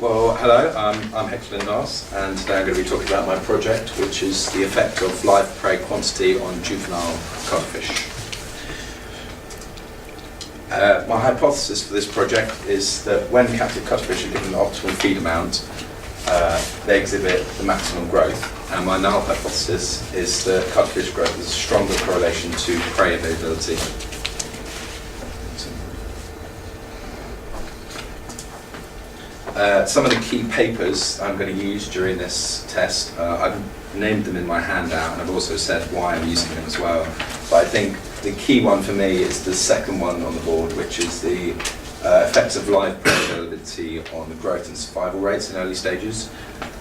Well, hello, I'm Hector L, and today I'm going to be talking about my project, which is the effect of live prey quantity on juvenile cuttlefish. My hypothesis for this project is that when captive cuttlefish are given the optimal feed amount, they exhibit the maximum growth. And my null hypothesis is that cuttlefish growth has a stronger correlation to prey availability. Some of the key papers I'm going to use during this test, I've named them in my handout, and I've also said why I'm using them as well. But I think the key one for me is the second one on the board, which is the effects of live prey availability on the growth and survival rates in early stages.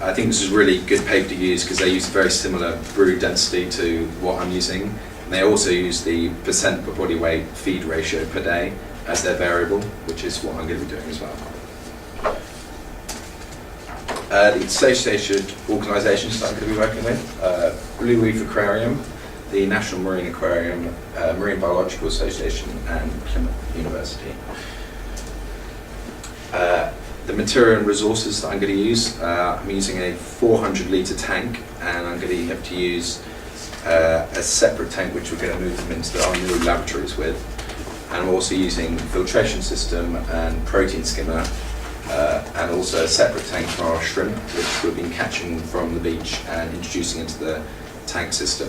I think this is a really good paper to use because they use a very similar brood density to what I'm using. And they also use the percent per body weight feed ratio per day as their variable, which is what I'm going to be doing as well. The associated organisations that I'm going to be working with, Blue Reef Aquarium, the National Marine Aquarium, Marine Biological Association, and Plymouth University. The material and resources that I'm going to use, I'm using a 400 litre tank, and I'm going to have to use a separate tank which we're going to move them into our new laboratories with. And I'm also using filtration system and protein skimmer, and also a separate tank for our shrimp, which we've been catching from the beach and introducing into the tank system,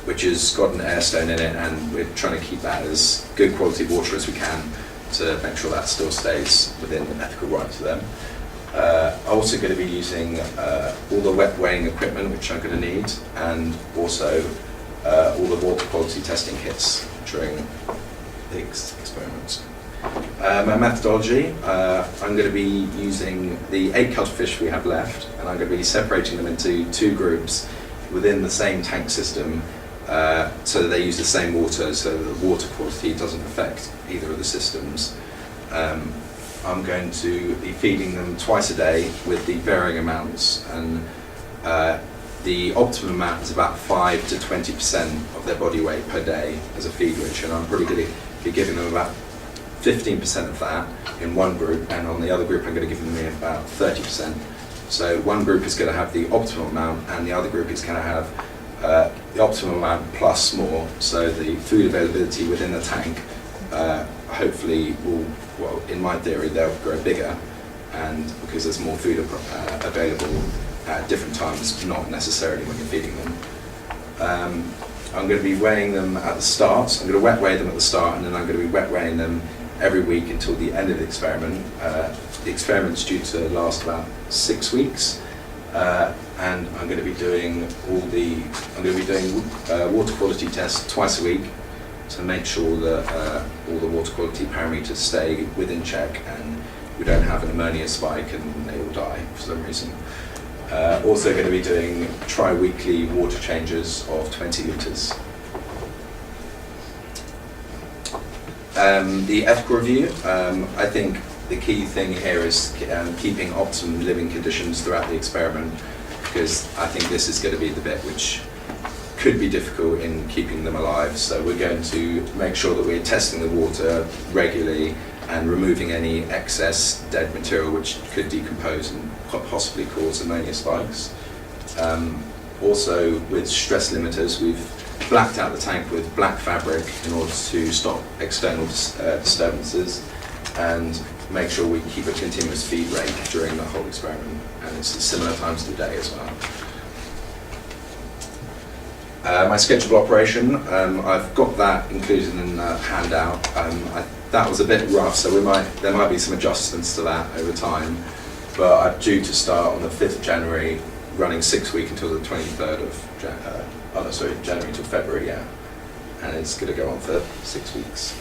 which has got an air stone in it, and we're trying to keep that as good quality water as we can to make sure that still stays within the ethical right to them. I'm also going to be using all the wet weighing equipment which I'm going to need, and also all the water quality testing kits during the experiments. My methodology, I'm going to be using the 8 cuttlefish we have left, and I'm going to be separating them into 2 groups within the same tank system, so that they use the same water, so that the water quality doesn't affect either of the systems. I'm going to be feeding them twice a day with the varying amounts, and the optimum amount is about 5 to 20% of their body weight per day as a feed ratio, and I'm probably going to be giving them about 15% of that in one group, and on the other group I'm going to give them about 30%. So one group is going to have the optimal amount, and the other group is going to have the optimal amount plus more. So the food availability within the tank hopefully will, well, in my theory, they'll grow bigger, and because there's more food available at different times, not necessarily when you're feeding them. I'm going to be weighing them at the start. So I'm going to wet weigh them at the start, and then I'm going to be wet weighing them every week until the end of the experiment. The experiment's due to last about 6 weeks, and I'm going to be doing water quality tests twice a week to make sure that all the water quality parameters stay within check and we don't have an ammonia spike and they all die for some reason. Also going to be doing tri-weekly water changes of 20 litres. The ethical review, I think the key thing here is keeping optimum living conditions throughout the experiment, because I think this is going to be the bit which could be difficult in keeping them alive. So we're going to make sure that we're testing the water regularly and removing any excess dead material which could decompose and possibly cause ammonia spikes. Also with stress limiters, we've blacked out the tank with black fabric in order to stop external disturbances and make sure we keep a continuous feed rate during the whole experiment, and it's at similar times of the day as well. My schedule of operation, I've got that included in the handout. That was a bit rough, so there might be some adjustments to that over time, but I'm due to start on the 5th of January, running 6 weeks until the 23rd of January till February, yeah, and it's going to go on for 6 weeks.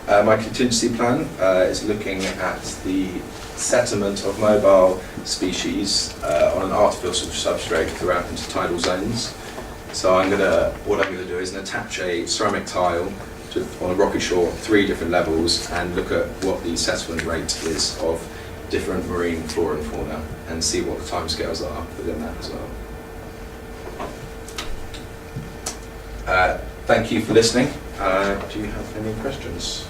My contingency plan is looking at the settlement of mobile species on an artificial substrate throughout into tidal zones. So what I'm going to do is attach a ceramic tile on a rocky shore, 3 different levels, and look at what the settlement rate is of different marine flora and fauna, and see what the timescales are within that as well. Thank you for listening. Do you have any questions?